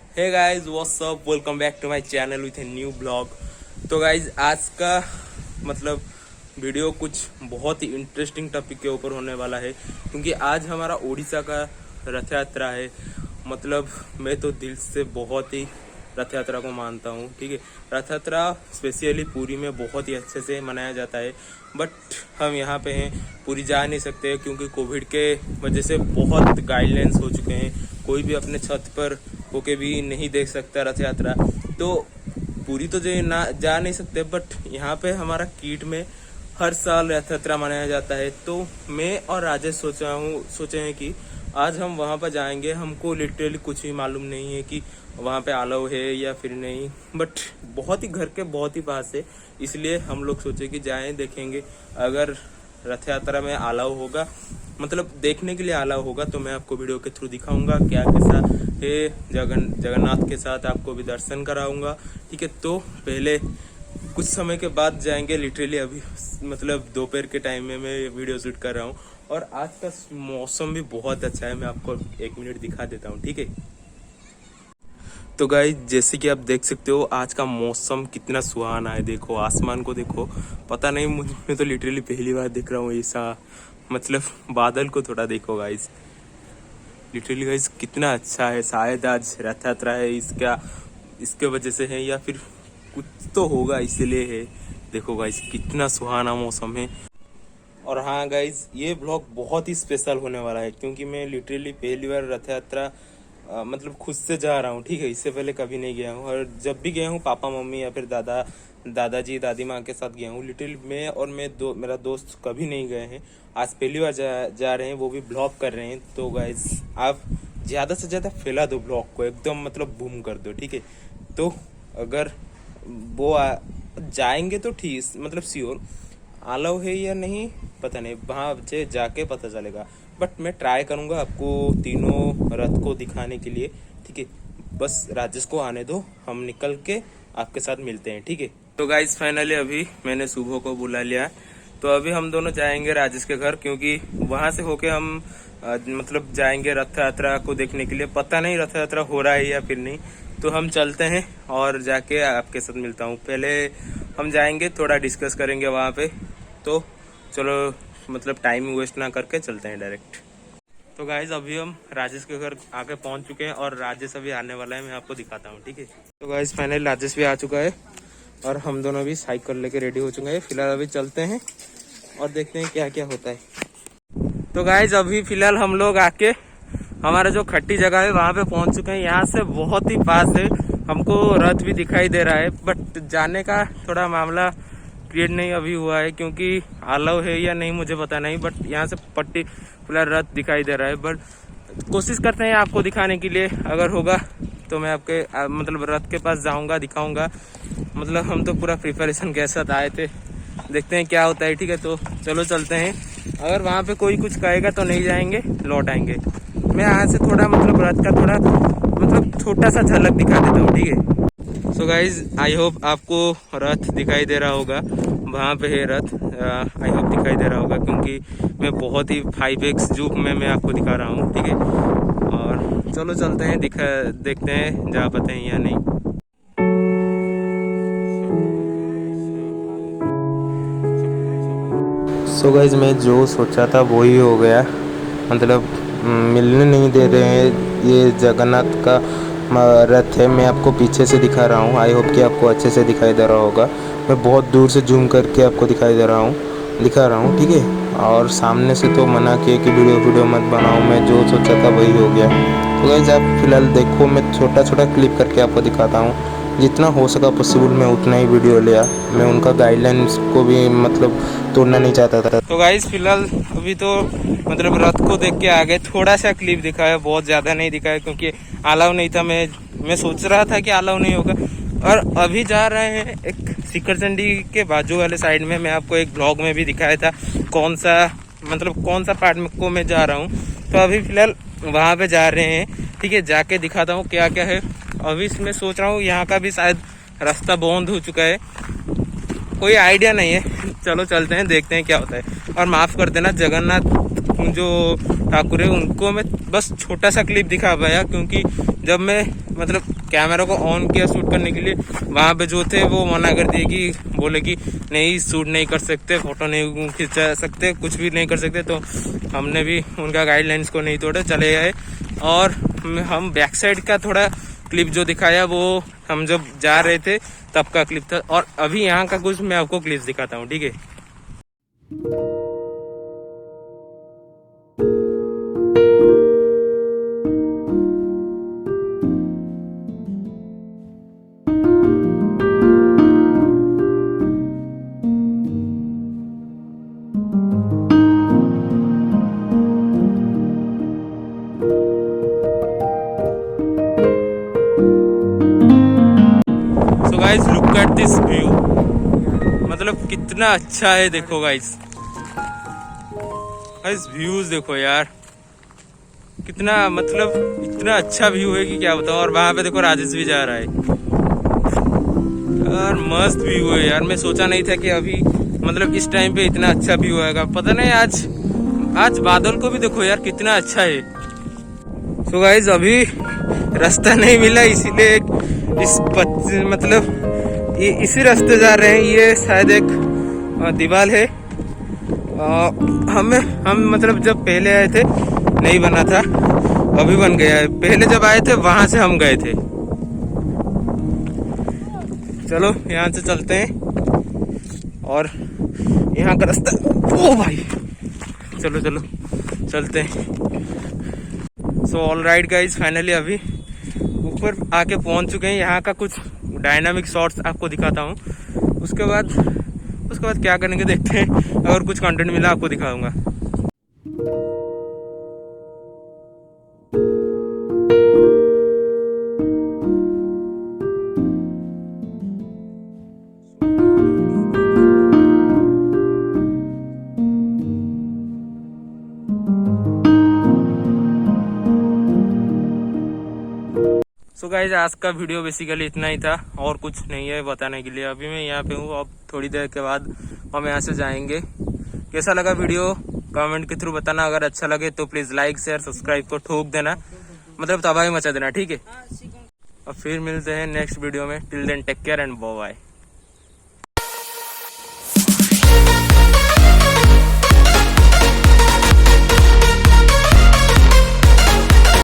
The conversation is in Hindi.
Hey guys what's up, welcome back to my channel with a new blog. तो गाइस आज का मतलब वीडियो कुछ बहुत ही इंटरेस्टिंग टॉपिक के ऊपर होने वाला है, क्योंकि आज हमारा उड़ीसा का रथ यात्रा है। मतलब मैं तो दिल से बहुत ही रथ यात्रा को मानता हूँ। ठीक है, रथ यात्रा स्पेशली पुरी में बहुत ही अच्छे से मनाया जाता है, बट हम यहाँ पे हैं, पुरी जा नहीं सकते क्योंकि कोविड के वजह से बहुत गाइडलाइंस हो चुके हैं। कोई भी अपने छत पर होके भी नहीं देख सकता रथ यात्रा। तो पूरी तो जा नहीं सकते, बट यहाँ पे हमारा कीट में हर साल रथ यात्रा मनाया जाता है। तो मैं और राजेश सोचे हैं कि आज हम वहाँ पर जाएंगे। हमको लिटरली कुछ भी मालूम नहीं है कि वहाँ पे अलाउ है या फिर नहीं, बट बहुत ही घर के बहुत ही पास है, इसलिए हम लोग सोचे कि जाएं, देखेंगे। अगर रथ यात्रा में अलाउ होगा, मतलब देखने के लिए अलाउ होगा, तो मैं आपको वीडियो के थ्रू दिखाऊंगा क्या कैसा है। जगन्नाथ के साथ आपको भी दर्शन कराऊंगा। ठीक है, तो पहले कुछ समय के बाद जाएंगे। लिटरली अभी मतलब दोपहर के टाइम में मैं वीडियो शूट कर रहा हूँ, और आज का मौसम भी बहुत अच्छा है। मैं आपको 1 मिनट दिखा देता हूँ। ठीक है, तो गाइस जैसे कि आप देख सकते हो आज का मौसम कितना सुहाना है। देखो आसमान को, देखो, पता नहीं, मैं तो लिटरली पहली बार देख रहा हूँ ऐसा। मतलब बादल को थोड़ा देखो गाइस, लिटरली गाइस कितना अच्छा है। शायद आज रथ यात्रा है, इसके वजह से है, या फिर कुछ तो होगा इसलिए है। देखो गाइस कितना सुहाना मौसम है। और हाँ गाइज, ये ब्लॉग बहुत ही स्पेशल होने वाला है, क्योंकि मैं लिटरली पहली बार रथ यात्रा मतलब खुद से जा रहा हूँ। ठीक है, इससे पहले कभी नहीं गया हूँ, और जब भी गया हूँ पापा मम्मी या फिर दादाजी दादी माँ के साथ गया हूँ। लिटरली मैं और मेरा दोस्त कभी नहीं गए हैं। आज पहली बार जा रहे हैं, वो भी ब्लॉग कर रहे हैं। तो गाइज आप ज़्यादा से ज़्यादा फैला दो ब्लॉग को, एकदम मतलब बूम कर दो। ठीक है, तो अगर वो जाएंगे तो ठीक, मतलब श्योर अलाउ है या नहीं पता नहीं, वहाँ से जाके पता चलेगा। बट मैं ट्राई करूँगा आपको तीनों रथ को दिखाने के लिए। ठीक है, बस राजेश को आने दो, हम निकल के आपके साथ मिलते हैं। ठीक है, तो गाइस फाइनली अभी मैंने सुबह को बुला लिया, तो अभी हम दोनों जाएंगे राजेश के घर, क्योंकि वहाँ से होके हम मतलब जाएंगे रथ यात्रा को देखने के लिए। पता नहीं रथ यात्रा हो रहा है या फिर नहीं, तो हम चलते हैं और जाके आपके साथ मिलता हूँ। पहले हम जाएंगे, थोड़ा डिस्कस करेंगे वहाँ पे। तो चलो, मतलब टाइम वेस्ट ना करके चलते हैं डायरेक्ट। तो गाइज अभी हम राजेश के घर आके पहुंच चुके हैं, और राजेश अभी आने वाला है, मैं आपको दिखाता हूँ। ठीक है, तो गाइज फाइनली राजेश भी आ चुका है, और हम दोनों भी साइकिल लेके रेडी हो चुके हैं। फिलहाल अभी चलते हैं और देखते हैं क्या क्या होता है। तो गाइज अभी फिलहाल हम लोग आके हमारा जो खट्टी जगह है वहाँ पे पहुंच चुके हैं। यहाँ से बहुत ही पास है, हमको रथ भी दिखाई दे रहा है, बट जाने का थोड़ा मामला क्रिएट नहीं अभी हुआ है, क्योंकि अलाउ है या नहीं मुझे पता नहीं। बट यहाँ से पर्टिकुलर रथ दिखाई दे रहा है, बट कोशिश करते हैं आपको दिखाने के लिए। अगर होगा तो मैं आपके मतलब रथ के पास जाऊँगा, दिखाऊँगा। मतलब हम तो पूरा प्रिपरेशन के साथ आए थे, देखते हैं क्या होता है। ठीक है, तो चलो चलते हैं। अगर वहाँ पे कोई कुछ कहेगा तो नहीं जाएंगे, लौट आएंगे। मैं यहाँ से थोड़ा मतलब रथ का थोड़ा मतलब छोटा सा झलक दिखा देता हूँ। ठीक है, सो गाइज आई होप आपको रथ दिखाई दे रहा होगा। वहाँ पे है रथ, आई होप दिखाई दे रहा होगा, क्योंकि मैं बहुत ही 5x जूम में मैं आपको दिखा रहा हूँ। ठीक है, और चलो चलते हैं, देखते हैं जा पाते हैं या नहीं। सो गाइज मैं जो सोचा था वो ही हो गया। मतलब मिलने नहीं दे रहे हैं। ये जगन्नाथ का रथ है, मैं आपको पीछे से दिखा रहा हूँ। आई होप कि आपको अच्छे से दिखाई दे रहा होगा। मैं बहुत दूर से जूम करके आपको दिखा रहा हूँ। ठीक है, और सामने से तो मना किए कि वीडियो मत बनाओ। मैं जो सोचा था वही हो गया। तो गाइज आप फिलहाल देखो, मैं छोटा छोटा क्लिप करके आपको दिखाता हूँ। जितना हो सका पॉसिबल मैं उतना ही वीडियो लिया। मैं उनका गाइडलाइंस को भी मतलब तोड़ना नहीं चाहता था। तो गाइस फिलहाल अभी तो मतलब रथ को देख के आ गए, थोड़ा सा क्लिप दिखाया, बहुत ज़्यादा नहीं दिखाया, क्योंकि अलाउ नहीं था। मैं सोच रहा था कि अलाउ नहीं होगा। और अभी जा रहे हैं एक सिकरचंडी के बाजू वाले साइड में। मैं आपको एक ब्लॉग में भी दिखाया था कौन सा पार्ट में को मैं जा रहा हूँ। तो अभी फिलहाल वहाँ पे जा रहे हैं। ठीक है, जाके दिखाता हूँ क्या क्या है। अभी मैं सोच रहा हूँ यहाँ का भी शायद रास्ता बंद हो चुका है, कोई आइडिया नहीं है। चलो चलते हैं, देखते हैं क्या होता है। और माफ़ कर देना, जगन्नाथ जो ठाकुर है उनको मैं बस छोटा सा क्लिप दिखा पाया, क्योंकि जब मैं मतलब कैमरा को ऑन किया शूट करने के लिए, वहाँ पे जो थे वो मना कर दिए कि बोले कि नहीं शूट नहीं कर सकते, फोटो नहीं खिंचा सकते, कुछ भी नहीं कर सकते। तो हमने भी उनका गाइडलाइंस को नहीं तोड़े, चले गए। और हम बैक साइड का थोड़ा क्लिप जो दिखाया वो हम जब जा रहे थे तब का क्लिप था। और अभी यहाँ का कुछ मैं आपको क्लिप दिखाता हूँ, ठीक है। Guys look at this view, मतलब कितना अच्छा है, देखो गाइस व्यूज देखो यार, कितना मतलब इतना अच्छा व्यू है कि क्या बताऊं। और वहां पे देखो राजेश भी जा रहा है यार, मस्त व्यू है यार। मैं सोचा नहीं था कि अभी मतलब इस टाइम पे इतना अच्छा व्यू आएगा, पता नहीं। आज बादल को भी देखो यार कितना अच्छा है। सो गाइस अभी रास्ता नहीं मिला, इसीलिए मतलब इसी रास्ते जा रहे हैं। ये शायद एक दीवार है। हम मतलब जब पहले आए थे नहीं बना था, अभी बन गया है। पहले जब आए थे वहां से हम गए थे। चलो यहाँ से चलते हैं और यहाँ का रास्ता, ओ भाई चलो चलो चलते हैं। So all right guys, finally अभी ऊपर आके पहुंच चुके हैं। यहाँ का कुछ डायनामिक शॉट्स आपको दिखाता हूँ। उसके बाद क्या करेंगे देखते हैं। अगर कुछ कंटेंट मिला आपको दिखाऊंगा। सो गाइज आज का वीडियो बेसिकली इतना ही था, और कुछ नहीं है बताने के लिए। अभी मैं यहाँ पे हूँ, अब थोड़ी देर के बाद हम यहाँ से जाएंगे। कैसा लगा वीडियो कमेंट के थ्रू बताना। अगर अच्छा लगे तो प्लीज लाइक शेयर सब्सक्राइब को ठोक देना, मतलब तबाही मचा देना, ठीक है। अब फिर मिलते हैं नेक्स्ट वीडियो में। Till then take care and bye bye.